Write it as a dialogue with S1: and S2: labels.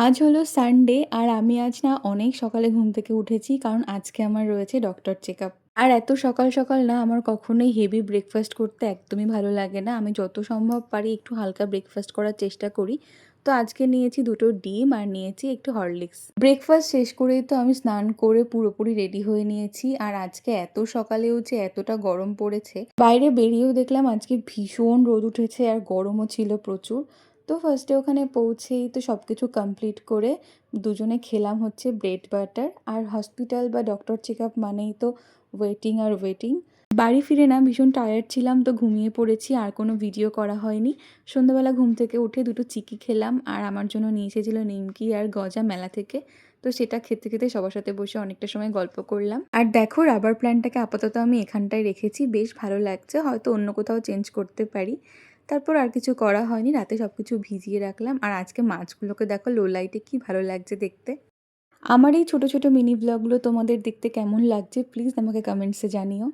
S1: আজ হলো সানডে আর আমি আজ না অনেক সকালে ঘুম থেকে উঠেছি কারণ আজকে আমার রয়েছে ডক্টর চেকআপ। আর এত সকাল সকাল না আমার কখনোই হেভি ব্রেকফাস্ট করতে একদমই ভালো লাগে না। আমি যত সম্ভব পারি একটু হালকা ব্রেকফাস্ট করার চেষ্টা করি। তো আজকে নিয়েছি ২ টো ডিম আর নিয়েছি একটু হরলিক্স। ব্রেকফাস্ট শেষ করেই তো আমি স্নান করে পুরোপুরি রেডি হয়ে নিয়েছি। আর আজকে এত সকালেও যে এতটা গরম পড়েছে, বাইরে বেরিয়েও দেখলাম আজকে ভীষণ রোদ উঠেছে আর গরমও ছিল প্রচুর। তো ফার্স্টে ওখানে পৌঁছেই তো সব কিছু কমপ্লিট করে দুজনে খেলাম হচ্ছে ব্রেড বাটার। আর হসপিটাল বা ডক্টর চেকআপ মানেই তো ওয়েটিং আর ওয়েটিং। বাড়ি ফিরে না ভীষণ টায়ার্ড ছিলাম, তো ঘুমিয়ে পড়েছি, আর কোনো ভিডিও করা হয়নি। সন্ধ্যাবেলা ঘুম থেকে উঠে ২ টো চিকি খেলাম আর আমার জন্য নিয়ে এসেছিল নিমকি আর গজা মেলা থেকে। তো সেটা খেতে খেতে সবার সাথে বসে অনেকটা সময় গল্প করলাম। আর দেখো, রাবার প্ল্যান্টটাকে আপাতত আমি এখানটায় রেখেছি, বেশ ভালো লাগছে, হয়তো অন্য কোথাও চেঞ্জ করতে পারি। তারপর আর কিছু করা হয়নি, রাতে সব কিছু ভিজিয়ে রাখলাম। আর আজকে মাছগুলোকে দেখো লো লাইটে কি ভালো লাগছে দেখতে। আমার এই ছোট ছোট মিনি ব্লগগুলো তোমাদের দেখতে কেমন লাগছে প্লিজ আমাকে কমেন্টসে জানিও।